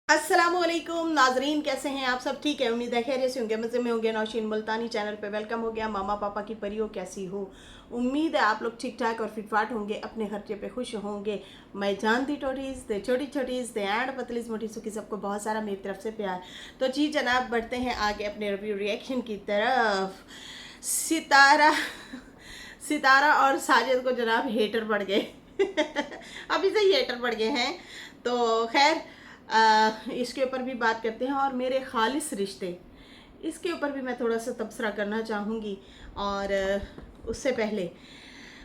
अस्सलामुअलैकुम नाजरीन, कैसे हैं आप सब? ठीक है, उम्मीद है खैरियत से होंगे, मज़े में होंगे। नौशीन मुल्तानी चैनल पे वेलकम हो गया। मामा पापा की परियों, कैसी हो? उम्मीद है आप लोग ठीक ठाक और फिटफाट होंगे, अपने खर्चे पे खुश होंगे। मैं जानती टोटीज़ दे छोटी छोटीज़ दे एंड पतलीज़ मोटी सुखी, सबको बहुत सारा मेरी तरफ से प्यार। तो जी जनाब, बढ़ते हैं आगे अपने रिव्यू रिएक्शन की तरफ। सितारा सितारा और साजिद को जनाब हेटर बढ़ गए अभी से ही हेटर बढ़ गए हैं। तो खैर, इसके ऊपर भी बात करते हैं। और मेरे खालिस रिश्ते, इसके ऊपर भी मैं थोड़ा सा तबसरा करना चाहूँगी। और उससे पहले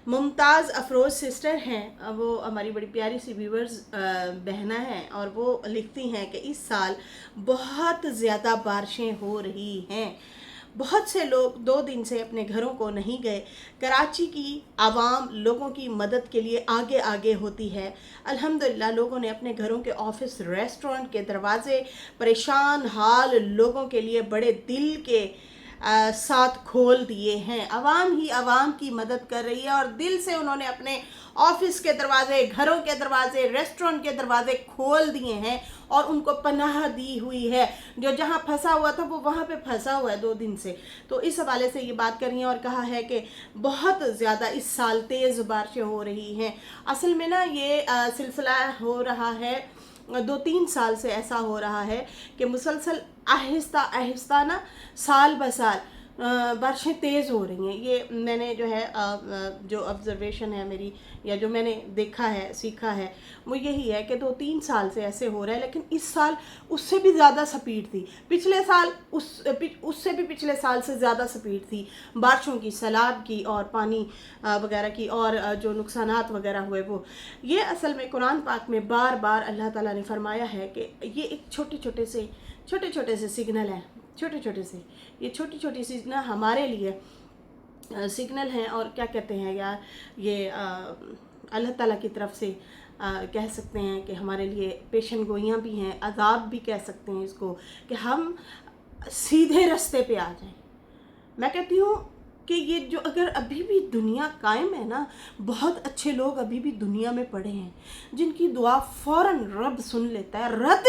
मुमताज़ अफरोज़ सिस्टर हैं, वो हमारी बड़ी प्यारी सी व्यूवर्स बहना हैं, और वो लिखती हैं कि इस साल बहुत ज़्यादा बारिशें हो रही हैं। बहुत से लोग 2 दिन से अपने घरों को नहीं गए। कराची की आवाम लोगों की मदद के लिए आगे आगे होती है। अल्हम्दुलिल्लाह लोगों ने अपने घरों के, ऑफिस, रेस्टोरेंट के दरवाजे परेशान हाल लोगों के लिए बड़े दिल के साथ खोल दिए हैं। आवाम ही आवाम की मदद कर रही है और दिल से उन्होंने अपने ऑफिस के दरवाजे, घरों के दरवाजे, रेस्टोरेंट के दरवाजे खोल दिए हैं और उनको पनाह दी हुई है। जो जहां फंसा हुआ था वो वहां पे फंसा हुआ है 2 दिन से। तो इस हवाले से ये बात करी है और कहा है कि बहुत ज़्यादा इस साल तेज़ बारिशें हो रही हैं। असल में ना ये सिलसिला हो रहा है 2-3 साल से, ऐसा हो रहा है कि मुसलसल आहिस्ता आहिस्ता ना साल ब साल बारिशें तेज़ हो रही हैं। ये मैंने जो है जो ऑब्जर्वेशन है मेरी, या जो मैंने देखा है, सीखा है, वो यही है कि 2-3 साल से ऐसे हो रहा है। लेकिन इस साल उससे भी ज़्यादा स्पीड थी। पिछले साल उससे भी पिछले साल से ज़्यादा स्पीड थी बारिशों की, सैलाब की और पानी वगैरह की, और जो नुकसानात वगैरह हुए वो। ये असल में कुरान पाक में बार बार अल्लाह ताला ने फरमाया है कि ये एक छोटे छोटे से सिग्नल हैं। छोटे छोटे से, ये छोटी छोटी सी ना हमारे लिए सिग्नल हैं। और क्या कहते हैं यार, ये अल्लाह ताला की तरफ से कह सकते हैं कि हमारे लिए पेशन गोइयाँ भी हैं, अजाब भी कह सकते हैं इसको, कि हम सीधे रास्ते पे आ जाएं। मैं कहती हूँ कि ये जो, अगर अभी भी दुनिया कायम है ना, बहुत अच्छे लोग अभी भी दुनिया में पड़े हैं जिनकी दुआ फ़ौरन रब सुन लेता है, रद्द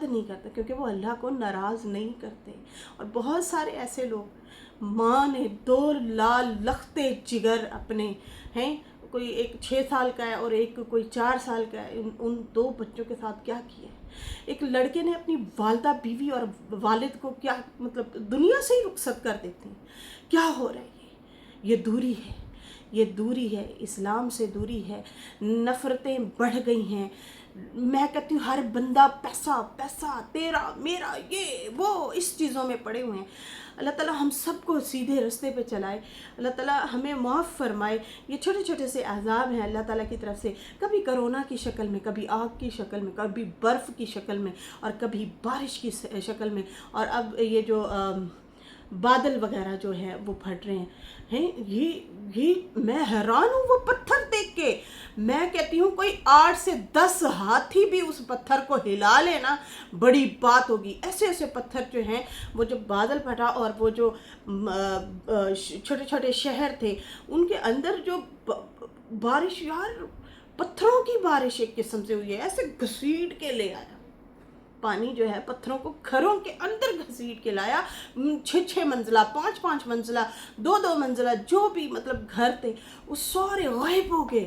नहीं करता, क्योंकि वो अल्लाह को नाराज़ नहीं करते। और बहुत सारे ऐसे लोग, माँ ने 2 लाल लखते जिगर अपने हैं, कोई एक 6 साल का है और एक कोई 4 साल का है, उन 2 बच्चों के साथ क्या किया है। एक लड़के ने अपनी वालदा, बीवी और वालिद को क्या, मतलब दुनिया से ही रुखसत कर देते हैं। क्या हो रहा है ये दूरी है, ये दूरी है, इस्लाम से दूरी है। नफ़रतें बढ़ गई हैं। मैं कहती हूँ हर बंदा पैसा पैसा, तेरा मेरा, ये वो, इस चीज़ों में पड़े हुए हैं। अल्लाह ताला हम सबको सीधे रास्ते पे चलाए, अल्लाह ताला हमें माफ़ फरमाए। ये छोटे छोटे से अज़ाब हैं अल्लाह ताला की तरफ से, कभी कोरोना की शक्ल में, कभी आग की शक्ल में, कभी बर्फ़ की शक्ल में, और कभी बारिश की शक्ल में, और अब ये जो बादल वगैरह जो है वो फट रहे हैं। ये मैं हैरान हूँ वो पत्थर देख के। मैं कहती हूँ कोई 8 से 10 हाथी भी उस पत्थर को हिला लेना, बड़ी बात होगी। ऐसे ऐसे पत्थर जो हैं, वो जो बादल फटा और वो जो छोटे छोटे शहर थे उनके अंदर जो बारिश, यार पत्थरों की बारिश एक किस्म से हुई है, ऐसे घसीट के ले आया पानी जो है, पत्थरों को घरों के अंदर घसीट के लाया। 6-6 मंजिला, 5-5 मंजिला, 2-2 मंजिला जो भी मतलब घर थे, वो सारे गायब हो गए।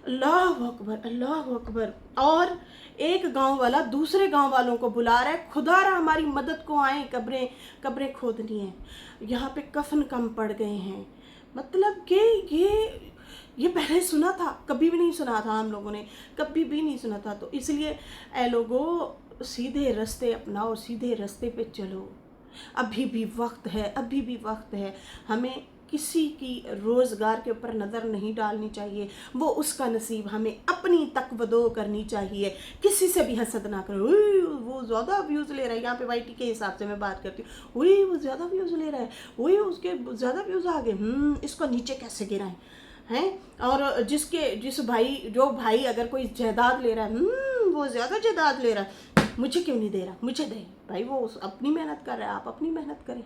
अल्लाह अकबर, अल्लाह अकबर। और एक गांव वाला दूसरे गांव वालों को बुला रहा है, खुदारा हमारी मदद को आए, कब्रें कब्रें खोदनी है, यहाँ पे कफन कम पड़ गए हैं। मतलब कि ये पहले सुना था? कभी भी नहीं सुना था हम लोगों ने, कभी भी नहीं सुना था। तो इसलिए ए लोगों, सीधे रास्ते अपनाओ, सीधे रास्ते पे चलो। अभी भी वक्त है, अभी भी वक्त है। हमें किसी की रोज़गार के ऊपर नज़र नहीं डालनी चाहिए, वो उसका नसीब, हमें अपनी तकवदो करनी चाहिए। किसी से भी हसद ना करो, वो ज़्यादा व्यूज़ ले रहा है, यहाँ पे वाईटी के हिसाब से मैं बात करती हूँ, वही वो ज़्यादा व्यूज़ ले रहा है, वही उसके ज़्यादा व्यूज़ आ गए, इसको नीचे कैसे गिराएं हैं। और जिस भाई, जो भाई अगर कोई जायदाद ले रहा है, वो ज़्यादा जायदाद ले रहा है, मुझे क्यों नहीं दे रहा, मुझे दे भाई, वो अपनी मेहनत कर रहा है, आप अपनी मेहनत करें,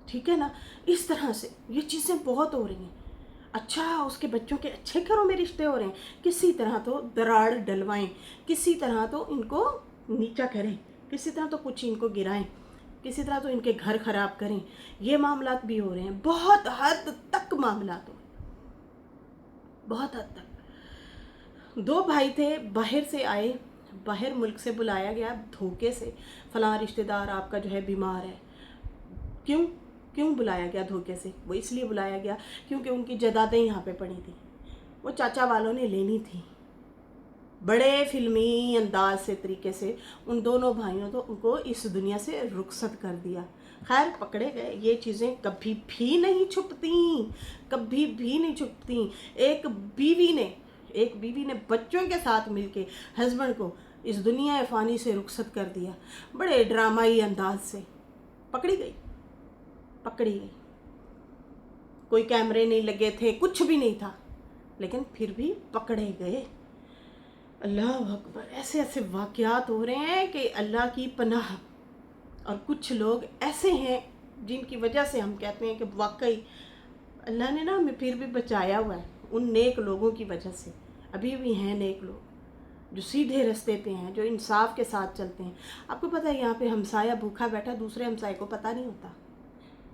ठीक है ना। इस तरह से ये चीज़ें बहुत हो रही हैं। अच्छा उसके बच्चों के अच्छे घरों में रिश्ते हो रहे हैं, किसी तरह तो दरार डलवाएं, किसी तरह तो इनको नीचा करें, किसी तरह तो कुछ इनको गिराएं, किसी तरह तो इनके घर खराब करें। ये मामलात भी हो रहे हैं, बहुत हद तक मामलात हो, बहुत हद तक। दो भाई थे, बाहर से आए, बाहर मुल्क से बुलाया गया धोखे से, फलां रिश्तेदार आपका जो है बीमार है। क्यों क्यों बुलाया गया धोखे से? वो इसलिए बुलाया गया क्योंकि उनकी जायदादें यहाँ पे पड़ी थी, वो चाचा वालों ने लेनी थी। बड़े फिल्मी अंदाज से तरीके से उन दोनों भाइयों तो उनको इस दुनिया से रुखसत कर दिया। खैर पकड़े गए। ये चीज़ें कभी भी नहीं छुपती, कभी भी नहीं छुपती। एक बीवी ने बच्चों के साथ मिलके हस्बैंड को इस दुनिया फ़ानी से रुखसत कर दिया, बड़े ड्रामाई अंदाज से। पकड़ी गई, पकड़ी गई। कोई कैमरे नहीं लगे थे, कुछ भी नहीं था, लेकिन फिर भी पकड़े गए। अल्लाह अकबर। ऐसे ऐसे वाक़यात हो रहे हैं कि अल्लाह की पनाह। और कुछ लोग ऐसे हैं जिनकी वजह से हम कहते हैं कि वाकई अल्लाह ने ना हमें फिर भी बचाया हुआ है, उन नेक लोगों की वजह से। अभी भी हैं नेक लोग जो सीधे रास्ते पे हैं, जो इंसाफ के साथ चलते हैं। आपको पता है यहाँ पे हमसाया भूखा बैठा, दूसरे हमसाए को पता नहीं होता।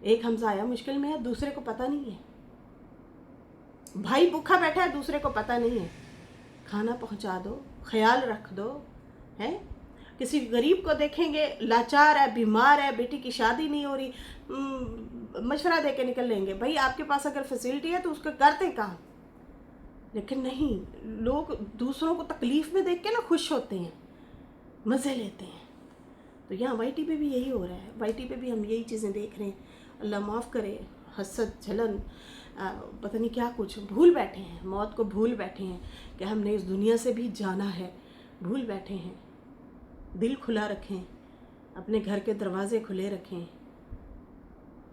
एक हमसाया मुश्किल में है, दूसरे को पता नहीं है। भाई भूखा बैठा है, दूसरे को पता नहीं है। खाना पहुंचा दो, ख्याल रख दो, है। किसी गरीब को देखेंगे लाचार है, बीमार है, बेटी की शादी नहीं हो रही, मशवरा दे के निकल लेंगे। भाई आपके पास अगर फैसिलिटी है तो उसका करते काम। लेकिन नहीं, लोग दूसरों को तकलीफ़ में देख के ना खुश होते हैं, मज़े लेते हैं। तो यहाँ वाईटी पे भी यही हो रहा है, वाईटी पे भी हम यही चीज़ें देख रहे हैं। अल्लाह माफ़ करे, हसद, जलन, पता नहीं क्या कुछ भूल बैठे हैं, मौत को भूल बैठे हैं कि हमने इस दुनिया से भी जाना है। भूल बैठे हैं। दिल खुला रखें, अपने घर के दरवाजे खुले रखें,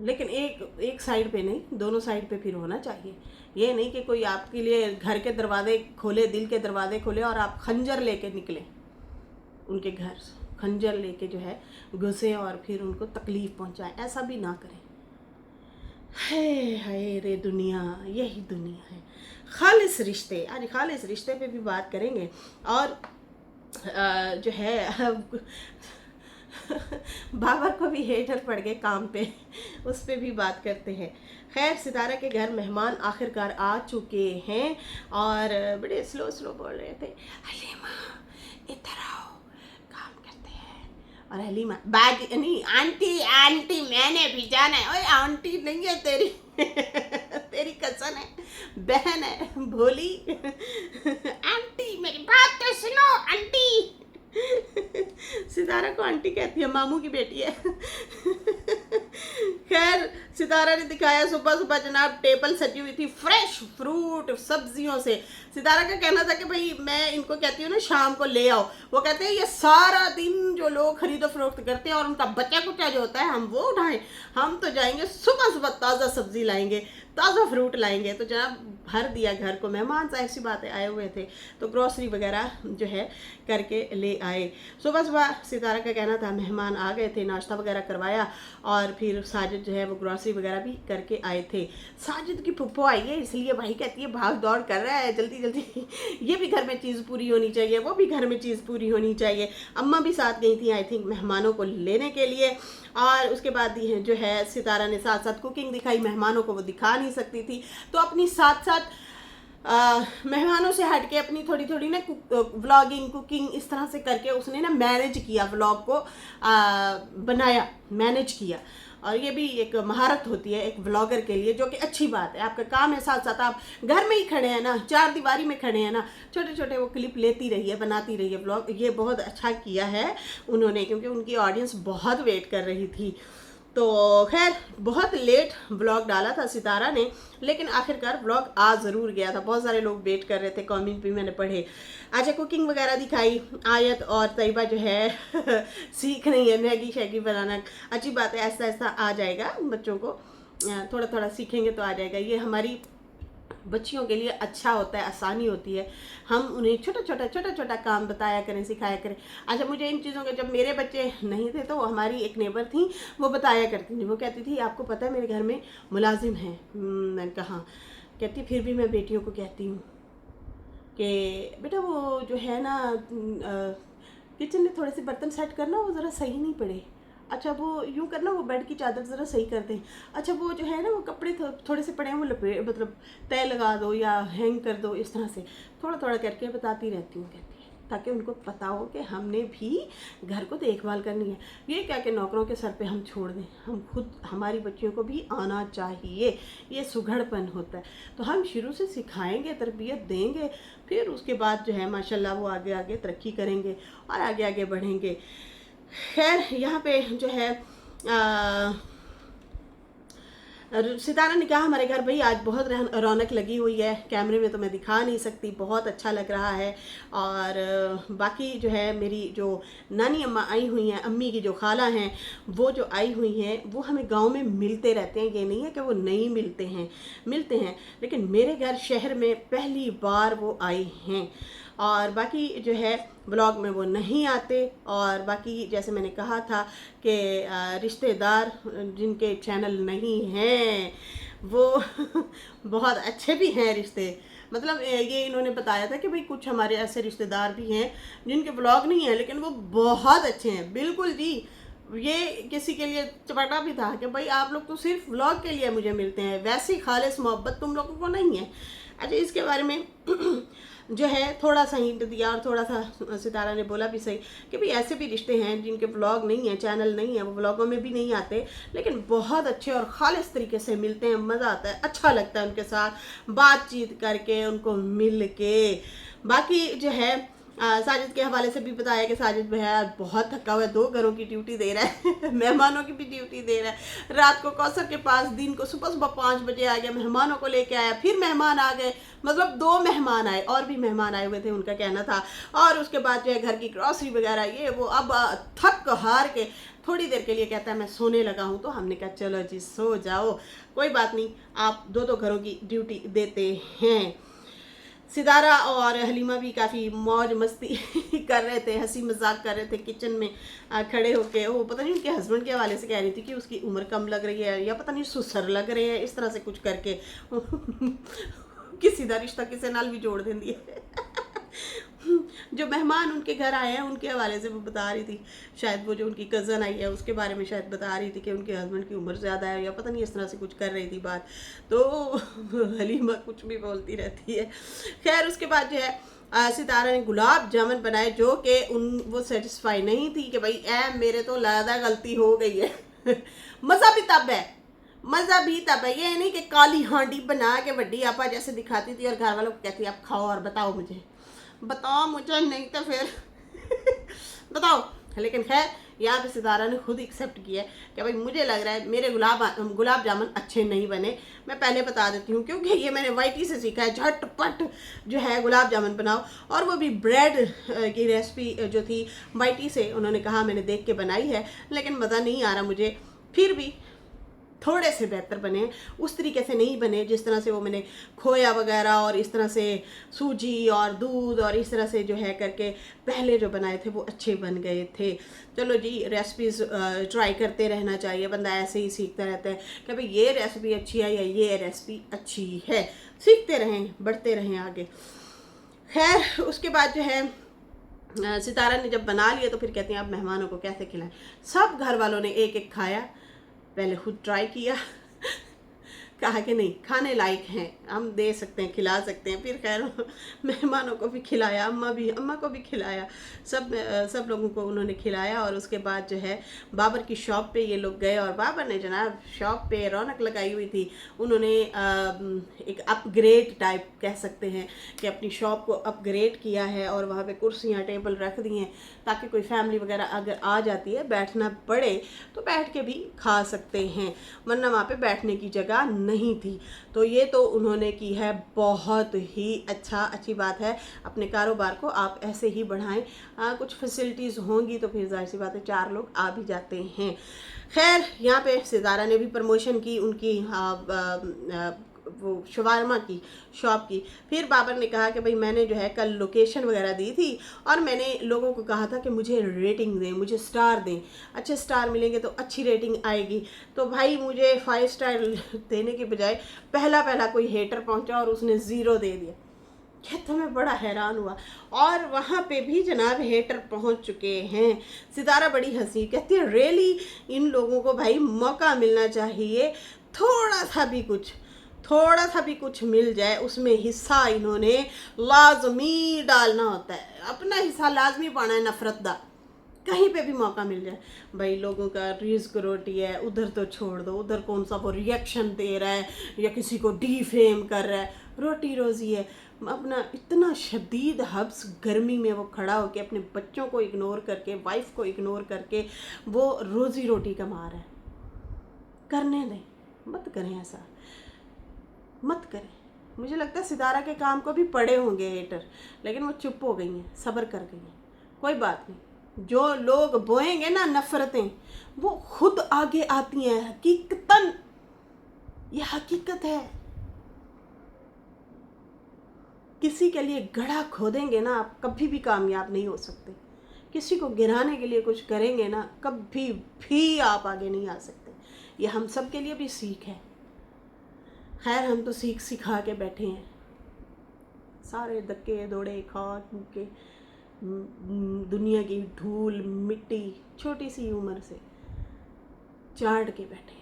लेकिन एक साइड पे नहीं, दोनों साइड पे फिर होना चाहिए। ये नहीं कि कोई आपके लिए घर के दरवाजे खोले, दिल के दरवाजे खोले और आप खंजर लेके निकलें उनके घर, खंजर लेके जो है घुसे और फिर उनको तकलीफ़ पहुंचाएं। ऐसा भी ना करें। है हाय रे दुनिया, यही दुनिया है। खालिस रिश्ते, आज खालिस रिश्ते पे भी बात करेंगे। और जो है बाबर को भी हेटर पड़ गए काम पे, उस पे भी बात करते हैं। खैर सितारा के घर मेहमान आखिरकार आ चुके हैं और बड़े स्लो स्लो बोल रहे थे, हलीमा इधर आओ, काम करते हैं। और हलीमा बाजी नहीं, आंटी आंटी मैंने भी जाना है। ओए आंटी नहीं है तेरी तेरी कज़न है, बहन है, भोली। आंटी मेरी बात तो सुनो आंटी। सितारा को आंटी कहती है, मामू की बेटी है। खैर सितारा ने दिखाया सुबह सुबह जनाब टेबल सजी हुई थी फ्रेश फ्रूट सब्जियों से। सितारा का कहना था कि भाई मैं इनको कहती हूँ ना शाम को ले आओ, वो कहते हैं ये सारा दिन जो लोग खरीदो फरोख्त करते हैं और उनका बचा कुचा जो होता है हम वो उठाएं, हम तो जाएंगे सुबह सुबह ताज़ा सब्जी लाएंगे, ताज़ा फ्रूट लाएंगे। तो जनाब भर दिया घर को, मेहमान ज़ाहिर सी बात है आए हुए थे तो ग्रॉसरी वगैरह जो है करके ले आए। सुबह सुबह सितारा का कहना था मेहमान आ गए थे, नाश्ता वगैरह करवाया और फिर साजिद जो है वो ग्रॉसरी वगैरह भी करके आए थे। साजिद की पुप्पो आई है, इसलिए भाई कहती है भाग दौड़ कर रहा है जल्दी जल्दी, ये भी घर में चीज़ पूरी होनी चाहिए, वो भी घर में चीज़ पूरी होनी चाहिए। अम्मा भी साथ गई थी आई थिंक मेहमानों को लेने के लिए। और उसके बाद जो है सितारा ने साथ साथ कुकिंग दिखाई, मेहमानों को वो दिखा नहीं सकती थी तो अपनी साथ साथ मेहमानों से हट के अपनी थोड़ी थोड़ी ना व्लॉगिंग कुकिंग इस तरह से करके उसने ना मैनेज किया, व्लॉग को बनाया, मैनेज किया। और ये भी एक महारत होती है एक व्लॉगर के लिए, जो कि अच्छी बात है। आपका काम है, साथ साथ आप घर में ही खड़े हैं ना, चार दीवारी में खड़े हैं ना, छोटे छोटे वो क्लिप लेती रही है, बनाती रही है व्लॉग। ये बहुत अच्छा किया है उन्होंने, क्योंकि उनकी ऑडियंस बहुत वेट कर रही थी। तो खैर बहुत लेट व्लॉग डाला था सितारा ने, लेकिन आखिरकार व्लॉग आ ज़रूर गया था। बहुत सारे लोग वेट कर रहे थे, कमेंट भी मैंने पढ़े। अच्छा कुकिंग वगैरह दिखाई, आयत और तैयबा जो है सीख रही है मैगी शैगी बनाना। अच्छी बात है, ऐसा ऐसा आ जाएगा बच्चों को, थोड़ा थोड़ा सीखेंगे तो आ जाएगा। ये हमारी बच्चियों के लिए अच्छा होता है, आसानी होती है। हम उन्हें छोटा छोटा काम बताया करें, सिखाया करें। अच्छा मुझे इन चीज़ों के, जब मेरे बच्चे नहीं थे तो हमारी एक नेबर थी, वो बताया करती थी, वो कहती थी आपको पता है मेरे घर में मुलाजिम हैं। मैंने कहा कहती फिर भी मैं बेटियों को कहती हूँ कि बेटा वो जो है ना किचन में थोड़े से बर्तन सेट करना, वो ज़रा सही नहीं पड़े। अच्छा वो यूँ करना, वो बेड की चादर ज़रा सही कर दें। अच्छा वो जो है ना वो कपड़े थोड़े से पड़े हैं, वो लपेट मतलब तय लगा दो या हैंग कर दो। इस तरह से थोड़ा थोड़ा करके बताती रहती हूँ, कहती है, ताकि उनको पता हो कि हमने भी घर को देखभाल करनी है। ये क्या कि नौकरों के सर पे हम छोड़ दें, हम खुद हमारी बच्चियों को भी आना चाहिए। ये सुघड़पन होता है, तो हम शुरू से सिखाएंगे, तरबियत देंगे, फिर उसके बाद जो है माशाल्लाह वो आगे आगे तरक्की करेंगे और आगे आगे बढ़ेंगे। खैर यहाँ पे जो है सितारा ने कहा हमारे घर भाई आज बहुत रौनक लगी हुई है, कैमरे में तो मैं दिखा नहीं सकती, बहुत अच्छा लग रहा है। और बाकी जो है मेरी जो नानी अम्मा आई हुई हैं, अम्मी की जो खाला हैं, वो जो आई हुई हैं वो हमें गांव में मिलते रहते हैं। ये नहीं है कि वो नहीं मिलते हैं, लेकिन मेरे घर शहर में पहली बार वो आई हैं। और बाकी जो है ब्लॉग में वो नहीं आते। और बाकी जैसे मैंने कहा था कि रिश्तेदार जिनके चैनल नहीं हैं वो बहुत अच्छे भी हैं रिश्ते, मतलब ये इन्होंने बताया था कि भाई कुछ हमारे ऐसे रिश्तेदार भी हैं जिनके ब्लॉग नहीं है लेकिन वो बहुत अच्छे हैं। बिल्कुल जी, ये किसी के लिए चपाटा भी था कि भाई आप लोग तो सिर्फ व्लॉग के लिए मुझे मिलते हैं, वैसी खालिस मोहब्बत तुम लोगों को नहीं है। अच्छा इसके बारे में जो है थोड़ा सा हिंट दिया और थोड़ा सा सितारा ने बोला भी सही कि भाई ऐसे भी रिश्ते हैं जिनके व्लॉग नहीं है, चैनल नहीं है, वो व्लॉगों में भी नहीं आते, लेकिन बहुत अच्छे और खालिस तरीके से मिलते हैं, मज़ा आता है, अच्छा लगता है उनके साथ बातचीत करके, उनको मिल के। बाकी जो है साजिद के हवाले से भी बताया कि साजिद भैया बहुत थका हुआ है, 2 घरों की ड्यूटी दे रहा है मेहमानों की भी ड्यूटी दे रहा है। रात को कौसर के पास, दिन को सुबह सुबह 5 बजे आ गया, मेहमानों को लेके आया, फिर मेहमान आ गए, मतलब 2 मेहमान आए, और भी मेहमान आए हुए थे उनका कहना था। और उसके बाद जो है घर की ग्रॉसरी वगैरह ये वो, अब थक हार के थोड़ी देर के लिए कहता है मैं सोने लगा हूँ। तो हमने कहा चलो जी सो जाओ, कोई बात नहीं, आप 2 घरों की ड्यूटी देते हैं। सितारा और हलीमा भी काफ़ी मौज मस्ती कर रहे थे, हंसी मजाक कर रहे थे किचन में खड़े होके। वो पता नहीं उनके हस्बैंड के हवाले से कह रही थी कि उसकी उम्र कम लग रही है या पता नहीं सुसर लग रहे हैं, इस तरह से कुछ करके किसी का रिश्ता किसी नाल भी जोड़ देंगी जो मेहमान उनके घर आए हैं उनके हवाले से वो बता रही थी, शायद वो जो उनकी कज़न आई है उसके बारे में शायद बता रही थी कि उनके हस्बैंड की उम्र ज़्यादा है या पता नहीं इस तरह से कुछ कर रही थी बात। तो हलीमा कुछ भी बोलती रहती है। खैर उसके बाद जो है सितारा ने गुलाब जामुन बनाए जो कि वो सेटिस्फाई नहीं थी कि भाई मेरे तो ज़्यादा गलती हो गई है मज़ा भी तब है, मज़ा भी तब है, ये नहीं कि काली हांडी बना के वड्डी आपा जैसे दिखाती थी और घर वालों को कहती आप खाओ और बताओ मुझे नहीं तो फिर बताओ। लेकिन खैर यहाँ पे सितारा ने खुद एक्सेप्ट किया कि भाई मुझे लग रहा है मेरे गुलाब जामुन अच्छे नहीं बने। मैं पहले बता देती हूँ क्योंकि ये मैंने वाइटी से सीखा है, झटपट जो है गुलाब जामुन बनाओ। और वो भी ब्रेड की रेसिपी जो थी वाइटी से उन्होंने कहा मैंने देख के बनाई है, लेकिन मज़ा नहीं आ रहा मुझे, फिर भी थोड़े से बेहतर बने, उस तरीके से नहीं बने जिस तरह से वो मैंने खोया वगैरह और इस तरह से सूजी और दूध और इस तरह से जो है करके पहले जो बनाए थे वो अच्छे बन गए थे। चलो जी, रेसिपीज़ ट्राई करते रहना चाहिए, बंदा ऐसे ही सीखता रहता है कि भाई ये रेसिपी अच्छी है या ये रेसिपी अच्छी है, सीखते रहें, बढ़ते रहें आगे। खैर उसके बाद जो है सितारा ने जब बना लिया तो फिर कहते हैं अब मेहमानों को कैसे खिलाएं। सब घर वालों ने एक एक खाया, पहले खुद ट्राई किया कहा कि नहीं खाने लायक हैं, हम दे सकते हैं, खिला सकते हैं। फिर खैर मेहमानों को भी खिलाया, अम्मा को भी खिलाया, सब लोगों को उन्होंने खिलाया। और उसके बाद जो है बाबर की शॉप पे ये लोग गए और बाबर ने जनाब शॉप पे रौनक लगाई हुई थी। उन्होंने एक अपग्रेड टाइप कह सकते हैं कि अपनी शॉप को अपग्रेड किया है और वहाँ पे कुर्सियाँ टेबल रख दी हैं ताकि कोई फैमिली वगैरह अगर आ जाती है बैठना पड़े तो बैठ के भी खा सकते हैं, वरना वहाँ पे बैठने की जगह नहीं थी। तो ये तो उन्होंने की है, बहुत ही अच्छी बात है। अपने कारोबार को आप ऐसे ही बढ़ाएं, कुछ फैसिलिटीज़ होंगी तो फिर जाहिर सी बात है 4 लोग आ भी जाते हैं। खैर यहाँ पे सितारा ने भी प्रमोशन की उनकी वो शवारमा की शॉप की। फिर बाबर ने कहा कि भाई मैंने जो है कल लोकेशन वगैरह दी थी और मैंने लोगों को कहा था कि मुझे रेटिंग दें, मुझे स्टार दें, अच्छे स्टार मिलेंगे तो अच्छी रेटिंग आएगी। तो भाई मुझे 5 स्टार देने के बजाय पहला कोई हेटर पहुंचा और उसने 0 दे दिया। ये तो मैं बड़ा हैरान हुआ। और वहाँ पे भी जनाब हेटर पहुँच चुके हैं। सितारा बड़ी हंसी, कहती है रियली इन लोगों को भाई मौका मिलना चाहिए, थोड़ा सा भी कुछ मिल जाए उसमें हिस्सा इन्होंने लाजमी डालना होता है, अपना हिस्सा लाजमी पाना है नफरत दा, कहीं पे भी मौका मिल जाए। भाई लोगों का रिस्क रोटी है, उधर तो छोड़ दो, उधर कौन सा वो रिएक्शन दे रहा है या किसी को डीफेम कर रहा है, रोटी रोज़ी है अपना। इतना शदीद हब्स गर्मी में वो खड़ा होकर अपने बच्चों को इग्नोर करके, वाइफ को इग्नोर करके वो रोज़ी रोटी कमा रहा है। करने दें, मत करें ऐसा, मत करें। मुझे लगता है सितारा के काम को भी पड़े होंगे हेटर, लेकिन वो चुप हो गई हैं, सब्र कर गई हैं। कोई बात नहीं, जो लोग बोएंगे ना नफरतें वो खुद आगे आती हैं। हकीकतन ये हकीकत है। किसी के लिए गड्ढा खोदेंगे ना आप, कभी भी कामयाब नहीं हो सकते। किसी को गिराने के लिए कुछ करेंगे ना, कभी भी आप आगे नहीं आ सकते। ये हम सब के लिए भी सीख है। खैर हम तो सीख सिखा के बैठे हैं, सारे धक्के दौड़े खा के दुनिया की धूल मिट्टी छोटी सी उम्र से चाट के बैठे हैं।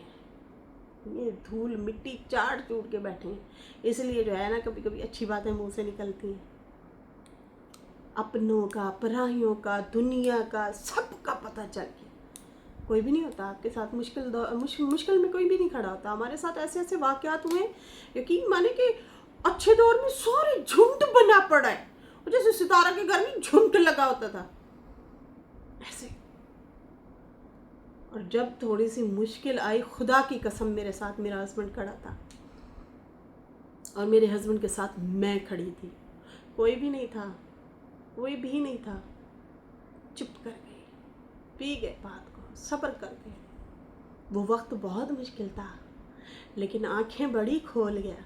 ये धूल मिट्टी चाट चूट के बैठे हैं, इसलिए जो है ना कभी कभी अच्छी बातें मुंह से निकलती हैं। अपनों का, पराइयों का, दुनिया का, सबका पता चल गया। कोई भी नहीं होता आपके साथ मुश्किल में, कोई भी नहीं खड़ा होता। हमारे साथ ऐसे ऐसे वाक़यात हुए, यकीन माने कि अच्छे दौर में सारे झुंड बना पड़ा है, जैसे सितारा के घर में झुंड लगा होता था ऐसे। और जब थोड़ी सी मुश्किल आई, खुदा की कसम मेरे साथ मेरा हस्बैंड खड़ा था और मेरे हस्बैंड के साथ मैं खड़ी थी। कोई भी नहीं था, कोई भी नहीं था। चुप कर गए, पी गए बात को, सब्र कर गए। वो वक्त बहुत मुश्किल था, लेकिन आंखें बड़ी खोल गया।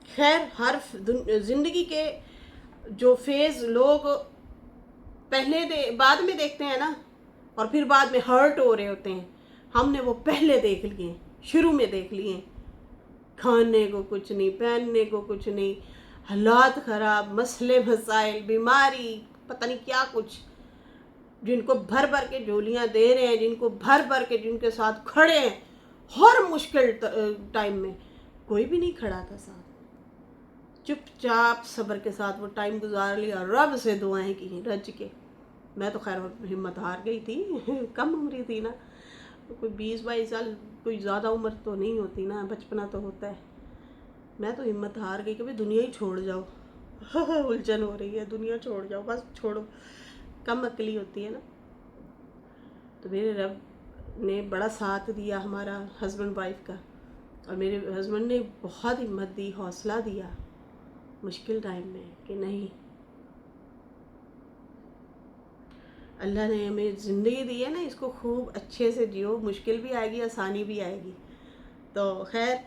खैर हर जिंदगी के जो फेज़ लोग बाद में देखते हैं ना, और फिर बाद में हर्ट हो रहे होते हैं, हमने वो पहले देख लिए, शुरू में देख लिए। खाने को कुछ नहीं, पहनने को कुछ नहीं, हालात ख़राब, मसले मसाइल, बीमारी, पता नहीं क्या कुछ, जिनको भर भर के झोलियाँ दे रहे हैं, जिनको भर भर के जिनके साथ खड़े हैं हर मुश्किल टाइम में। कोई भी नहीं खड़ा था साथ, चुपचाप सब्र के साथ वो टाइम गुजार लिया, रब से दुआएं की रज के। मैं तो खैर हिम्मत हार गई थी कम उम्र थी ना, कोई 20-22 साल, कोई ज़्यादा उम्र तो नहीं होती ना, बचपना तो होता है। मैं तो हिम्मत हार गई कि भाई दुनिया ही छोड़ जाओ उलझन हो रही है, दुनिया छोड़ जाओ, बस छोड़ो, कम अकली होती है ना। तो मेरे रब ने बड़ा साथ दिया हमारा हस्बैंड वाइफ का, और मेरे हस्बैंड ने बहुत हिम्मत दी, हौसला दिया मुश्किल टाइम में कि नहीं, अल्लाह ने हमें ज़िंदगी दी है ना, इसको खूब अच्छे से जियो, मुश्किल भी आएगी, आसानी भी आएगी। तो खैर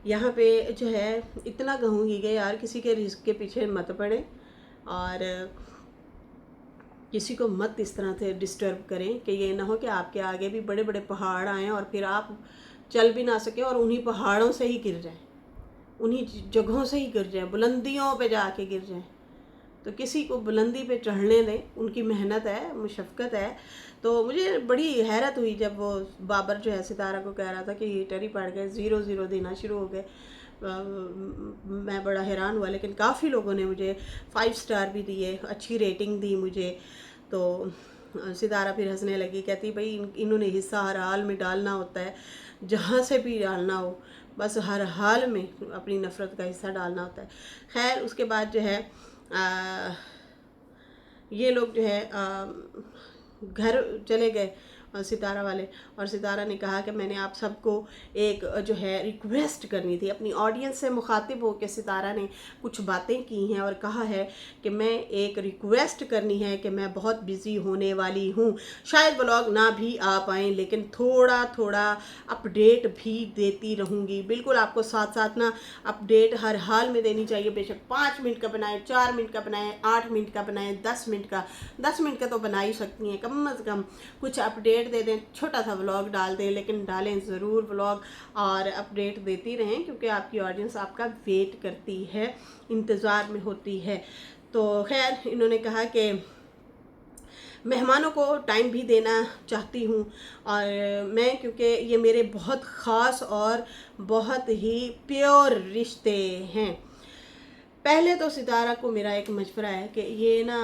यहाँ पे जो है इतना कहूँगी कि यार किसी के रिस्क के पीछे मत पड़े और किसी को मत इस तरह से डिस्टर्ब करें कि ये ना हो कि आपके आगे भी बड़े बड़े पहाड़ आएँ और फिर आप चल भी ना सकें और उन्हीं पहाड़ों से ही गिर जाएं, उन्हीं जगहों से ही गिर जाएं, बुलंदियों पे जाके गिर जाएं। तो किसी को बुलंदी पे चढ़ने दें, उनकी मेहनत है, मुशक्क़त है। तो मुझे बड़ी हैरत हुई जब वो बाबर जो है सितारा को कह रहा था कि हीटर ही पड़ गए, 0-0 देना शुरू हो गए। मैं बड़ा हैरान हुआ, लेकिन काफ़ी लोगों ने मुझे 5 स्टार भी दिए, अच्छी रेटिंग दी मुझे। तो सितारा फिर हंसने लगी, कहती भाई इन्होंने हिस्सा हर हाल में डालना होता है, जहाँ से भी डालना हो, बस हर हाल में अपनी नफ़रत का हिस्सा डालना होता है। खैर उसके बाद जो है ये लोग जो है घर चले गए सितारा वाले, और सितारा ने कहा कि मैंने आप सबको एक जो है रिक्वेस्ट करनी थी। अपनी ऑडियंस से मुखातिब होकर सितारा ने कुछ बातें की हैं और कहा है कि मैं एक रिक्वेस्ट करनी है कि मैं बहुत बिज़ी होने वाली हूँ, शायद ब्लॉग ना भी आ पाएँ, लेकिन थोड़ा थोड़ा अपडेट भी देती रहूँगी। बिल्कुल आपको साथ साथ ना अपडेट हर हाल में देनी चाहिए, बेशक 5 मिनट का बनाए, 4 मिनट का बनाए, 8 मिनट का बनाए, 10 मिनट का, 10 मिनट का तो बना ही सकती हैं, कम से कम कुछ अपडेट दे दें, छोटा सा व्लॉग डाल दें, लेकिन डालें ज़रूर व्लॉग और अपडेट देती रहें, क्योंकि आपकी ऑडियंस आपका वेट करती है, इंतज़ार में होती है। तो खैर इन्होंने कहा कि मेहमानों को टाइम भी देना चाहती हूँ, और मैं क्योंकि ये मेरे बहुत ख़ास और बहुत ही प्योर रिश्ते हैं। पहले तो सितारा को मेरा एक मशवरा है कि ये ना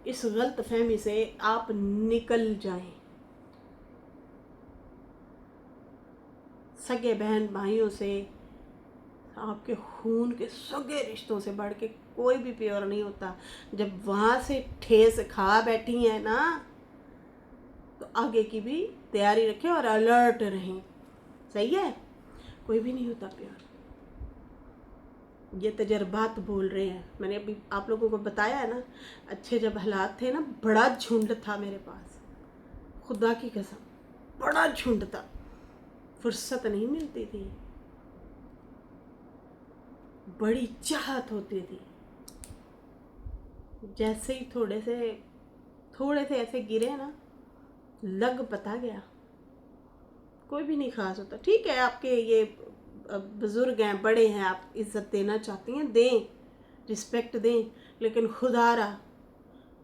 इस गलत फहमी से आप निकल जाएं। सगे बहन भाइयों से, आपके खून के सगे रिश्तों से बढ़ के कोई भी प्योर नहीं होता। जब वहाँ से ठेस खा बैठी हैं ना, तो आगे की भी तैयारी रखें और अलर्ट रहें। सही है, कोई भी नहीं होता प्योर। ये तजर्बात बोल रहे हैं। मैंने अभी आप लोगों को बताया है ना, अच्छे जब हालात थे ना, बड़ा झुंड था मेरे पास, खुदा की कसम, बड़ा झुंड था, फुर्सत नहीं मिलती थी, बड़ी चाहत होती थी। जैसे ही थोड़े से ऐसे गिरे ना, लग पता गया। कोई भी नहीं खास होता। ठीक है, आपके ये बुज़ुर्ग हैं, बड़े हैं, आप इज़्ज़त देना चाहती हैं, दें, रिस्पेक्ट दें, लेकिन खुदारा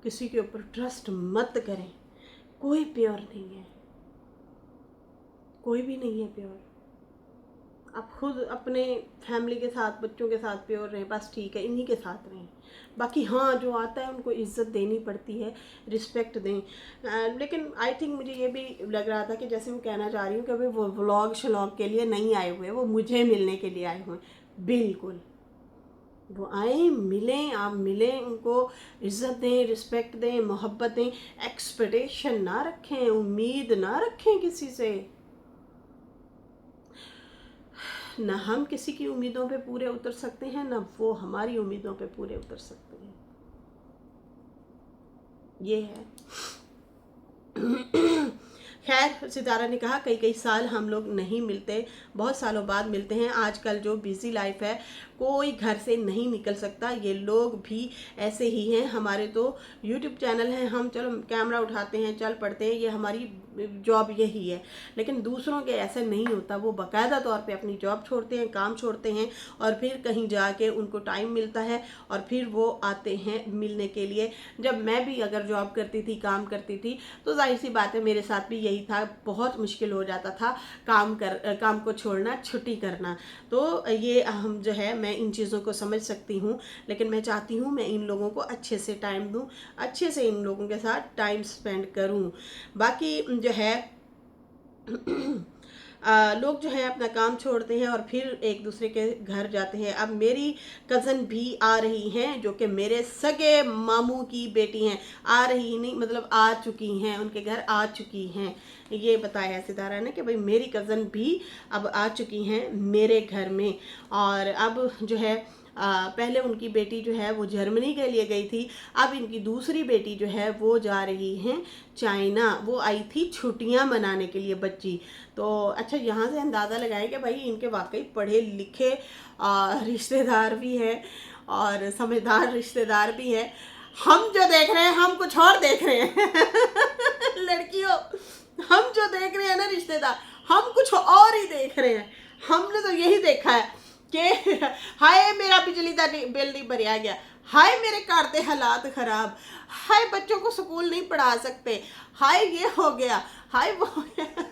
किसी के ऊपर ट्रस्ट मत करें। कोई प्योर नहीं है, कोई भी नहीं है प्योर। आप खुद अपने फैमिली के साथ, बच्चों के साथ प्योर रहें, बस ठीक है, इन्हीं के साथ रहें। बाकी हाँ, जो आता है उनको इज़्ज़त देनी पड़ती है, रिस्पेक्ट दें। लेकिन आई थिंक मुझे ये भी लग रहा था कि जैसे मैं कहना चाह रही हूँ कि भाई वो व्लॉग शलॉग के लिए नहीं आए हुए, वो मुझे मिलने के लिए आए हुए हैं। बिल्कुल वो आए, मिलें, आप मिलें, उनको इज़्ज़त दें, रिस्पेक्ट दें, मोहब्बत दें, एक्सपेक्टेशन ना रखें, उम्मीद ना रखें किसी से। ना हम किसी की उम्मीदों पे पूरे उतर सकते हैं, ना वो हमारी उम्मीदों पे पूरे उतर सकते हैं। ये है। खैर सितारा ने कहा कई साल हम लोग नहीं मिलते, बहुत सालों बाद मिलते हैं। आजकल जो बिज़ी लाइफ है, कोई घर से नहीं निकल सकता, ये लोग भी ऐसे ही हैं। हमारे तो यूट्यूब चैनल है, हम चलो कैमरा उठाते हैं, चल पड़ते हैं, ये हमारी जॉब यही है। लेकिन दूसरों के ऐसे नहीं होता, वो बाकायदा तौर पे अपनी जॉब छोड़ते हैं, काम छोड़ते हैं, और फिर कहीं जाके उनको टाइम मिलता है और फिर वो आते हैं मिलने के लिए। जब मैं भी अगर जॉब करती थी, काम करती थी, तो जाहिर सी बात है मेरे साथ भी यही था, बहुत मुश्किल हो जाता था काम को छोड़ना, छुट्टी करना। तो ये हम जो है, मैं इन चीज़ों को समझ सकती हूँ, लेकिन मैं चाहती हूँ मैं इन लोगों को अच्छे से टाइम दूँ, अच्छे से इन लोगों के साथ टाइम स्पेंड करूँ। बाकी जो है लोग जो है अपना काम छोड़ते हैं और फिर एक दूसरे के घर जाते हैं। अब मेरी कज़न भी आ रही हैं, जो कि मेरे सगे मामू की बेटी हैं, आ रही नहीं मतलब आ चुकी हैं, उनके घर आ चुकी हैं। ये बताया सितारा ने कि भाई मेरी कज़न भी अब आ चुकी हैं मेरे घर में। और अब जो है पहले उनकी बेटी जो है वो जर्मनी के लिए गई थी, अब इनकी दूसरी बेटी जो है वो जा रही हैं चाइना। वो आई थी छुट्टियां मनाने के लिए बच्ची। तो अच्छा, यहाँ से अंदाज़ा लगाएं कि भाई इनके वाकई पढ़े लिखे रिश्तेदार भी हैं और समझदार रिश्तेदार भी हैं। हम जो देख रहे हैं, हम कुछ और देख रहे हैं लड़कियों, हम जो देख रहे हैं ना रिश्तेदार, हम कुछ और ही देख रहे हैं। हमने तो यही देखा है कि हाय मेरा बिजली का बिल नहीं भरिया गया, हाय मेरे घर के हालात खराब, हाय बच्चों को स्कूल नहीं पढ़ा सकते, हाय ये हो गया, हाय वो हो गया।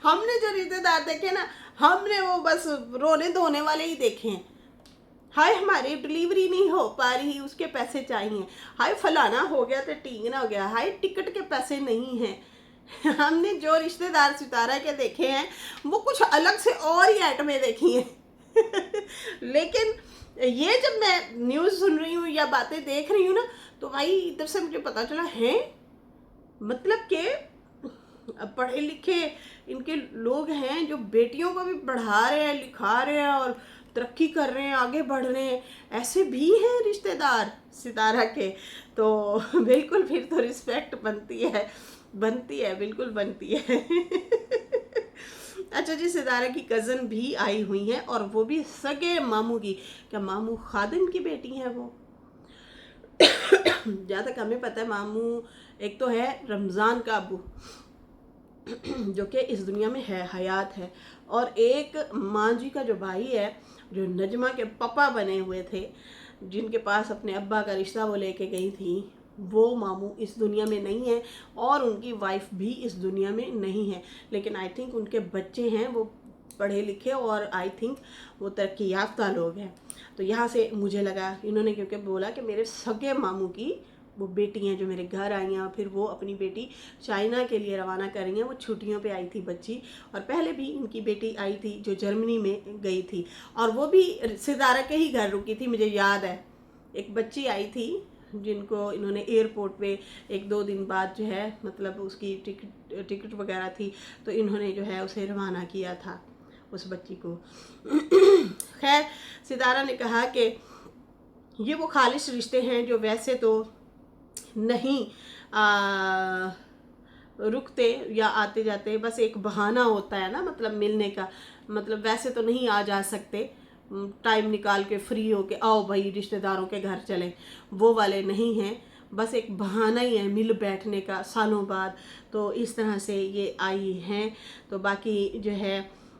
हमने जो रिश्तेदार देखे ना, हमने वो बस रोने धोने वाले ही देखे हैं। हाय हमारी डिलीवरी नहीं हो पा रही, उसके पैसे चाहिए, हाय फलाना हो गया तो टींगना हो गया, हाय टिकट के पैसे नहीं हैं। हमने जो रिश्तेदार सितारा के देखे हैं, वो कुछ अलग से और ही आइटमें देखी हैं। लेकिन ये जब मैं न्यूज़ सुन रही हूँ या बातें देख रही हूँ ना, तो भाई इधर से मुझे पता चला है, मतलब कि पढ़े लिखे इनके लोग हैं जो बेटियों को भी पढ़ा रहे हैं, लिखा रहे हैं और तरक्की कर रहे हैं, आगे बढ़ रहे हैं। ऐसे भी हैं रिश्तेदार सितारा के, तो बिल्कुल फिर तो रिस्पेक्ट बनती है, बिल्कुल बनती है। अच्छा जी, सितारा की कज़न भी आई हुई हैं और वो भी सगे मामू की। क्या मामू खादिम की बेटी हैं वो? जहाँ तक हमें पता है, मामू एक तो है रमज़ान का अबू जो कि इस दुनिया में है, हयात है, और एक माँ जी का जो भाई है जो नजमा के पापा बने हुए थे, जिनके पास अपने अब्बा का रिश्ता वो लेके गई थी, वो मामू इस दुनिया में नहीं है और उनकी वाइफ भी इस दुनिया में नहीं है। लेकिन आई थिंक उनके बच्चे हैं वो पढ़े लिखे और आई थिंक वो तरक्की याफ्ता लोग हैं। तो यहाँ से मुझे लगा इन्होंने क्योंकि बोला कि मेरे सगे मामू की वो बेटी हैं जो मेरे घर आई हैं, फिर वो अपनी बेटी चाइना के लिए रवाना कर रही हैं। वो छुट्टियों पे आई थी बच्ची, और पहले भी इनकी बेटी आई थी जो जर्मनी में गई थी, और वो भी सितारा के ही घर रुकी थी। मुझे याद है एक बच्ची आई थी जिनको इन्होंने एयरपोर्ट पे 1-2 दिन बाद जो है, मतलब उसकी टिकट वगैरह थी, तो इन्होंने जो है उसे रवाना किया था उस बच्ची को। खैर, सितारा ने कहा कि ये वो खालिश रिश्ते हैं जो वैसे तो नहीं रुकते या आते जाते, बस एक बहाना होता है ना, मतलब मिलने का, मतलब वैसे तो नहीं आ जा सकते, टाइम निकाल के फ्री हो के आओ भाई रिश्तेदारों के घर चलें, वो वाले नहीं हैं, बस एक बहाना ही है मिल बैठने का सालों बाद। तो इस तरह से ये आई हैं। तो बाकी जो है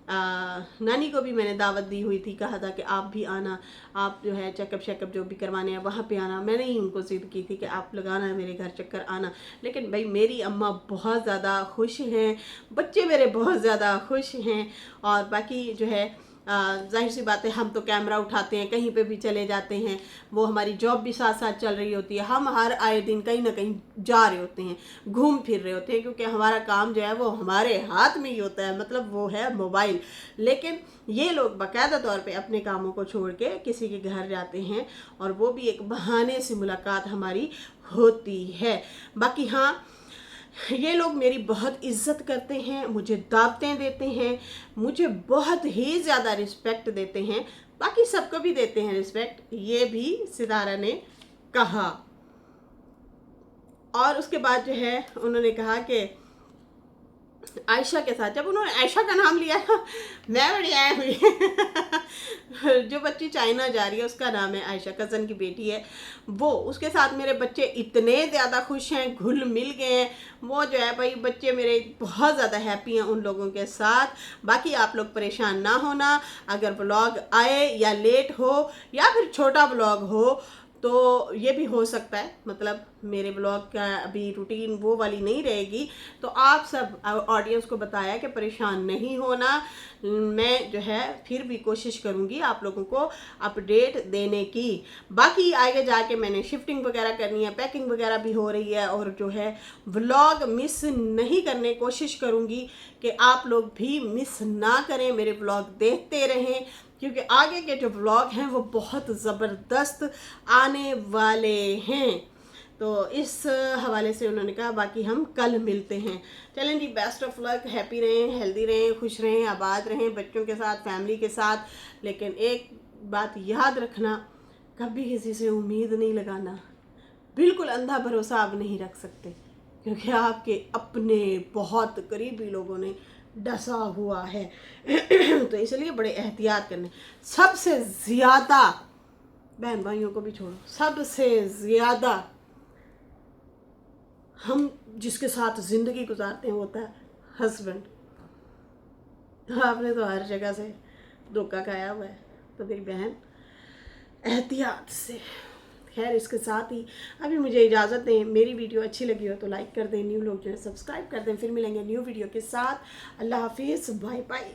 नानी को भी मैंने दावत दी हुई थी, कहा था कि आप भी आना, आप जो है चेकअप जो भी करवाने हैं वहाँ पे आना। मैंने ही उनको जिद की थी कि आप लगाना मेरे घर चक्कर आना। लेकिन भाई मेरी अम्मा बहुत ज़्यादा खुश हैं, बच्चे मेरे बहुत ज़्यादा खुश हैं, और बाकी जो है जाहिर सी बात है, हम तो कैमरा उठाते हैं, कहीं पे भी चले जाते हैं, वो हमारी जॉब भी साथ साथ चल रही होती है, हम हर आए दिन कहीं ना कहीं जा रहे होते हैं, घूम फिर रहे होते हैं, क्योंकि हमारा काम जो है वो हमारे हाथ में ही होता है, मतलब वो है मोबाइल। लेकिन ये लोग बाकायदा तौर पे अपने कामों को छोड़ के किसी के घर जाते हैं, और वो भी एक बहाने से मुलाकात हमारी होती है। बाकी हाँ, ये लोग मेरी बहुत इज्जत करते हैं, मुझे दावतें देते हैं, मुझे बहुत ही ज़्यादा रिस्पेक्ट देते हैं, बाकी सबको भी देते हैं रिस्पेक्ट, ये भी सितारा ने कहा। और उसके बाद जो है उन्होंने कहा कि आयशा के साथ, जब उन्होंने आयशा का नाम लिया ना, मैं बड़ी आया हुई जो बच्ची चाइना जा रही है उसका नाम है आयशा, कज़न की बेटी है वो, उसके साथ मेरे बच्चे इतने ज़्यादा खुश हैं, घुल मिल गए हैं। वो जो है भाई बच्चे मेरे बहुत ज़्यादा हैप्पी हैं उन लोगों के साथ। बाकी आप लोग परेशान ना होना, अगर व्लॉग आए या लेट हो या फिर छोटा व्लॉग हो तो ये भी हो सकता है, मतलब मेरे ब्लॉग का अभी रूटीन वो वाली नहीं रहेगी। तो आप सब ऑडियंस को बताया कि परेशान नहीं होना, मैं जो है फिर भी कोशिश करूँगी आप लोगों को अपडेट देने की। बाकी आगे जाके मैंने शिफ्टिंग वगैरह करनी है, पैकिंग वगैरह भी हो रही है, और जो है व्लॉग मिस नहीं करने कोशिश करूँगी कि आप लोग भी मिस ना करें, मेरे व्लॉग देखते रहें, क्योंकि आगे के जो व्लॉग हैं वो बहुत ज़बरदस्त आने वाले हैं। तो इस हवाले से उन्होंने कहा बाकी हम कल मिलते हैं। चलें जी, बेस्ट ऑफ लक, हैप्पी रहें, हेल्दी रहें, खुश रहें, आबाद रहें बच्चों के साथ, फैमिली के साथ। लेकिन एक बात याद रखना, कभी किसी से उम्मीद नहीं लगाना, बिल्कुल अंधा भरोसा आप नहीं रख सकते, क्योंकि आपके अपने बहुत करीबी लोगों ने डसा हुआ है। तो इसलिए बड़े एहतियात करने, सबसे ज़्यादा बहन भाइयों को भी छोड़ो, सबसे ज़्यादा हम जिसके साथ ज़िंदगी गुजारते हैं वो होता है हस्बैंड। आपने तो हर जगह से धोखा खाया हुआ है, तो मेरी बहन एहतियात से। खैर, इसके साथ ही अभी मुझे इजाज़त दें। मेरी वीडियो अच्छी लगी हो तो लाइक कर दें, न्यू लोग जो है सब्सक्राइब कर दें। फिर मिलेंगे न्यू वीडियो के साथ। अल्लाह हाफिज़, बाय बाय।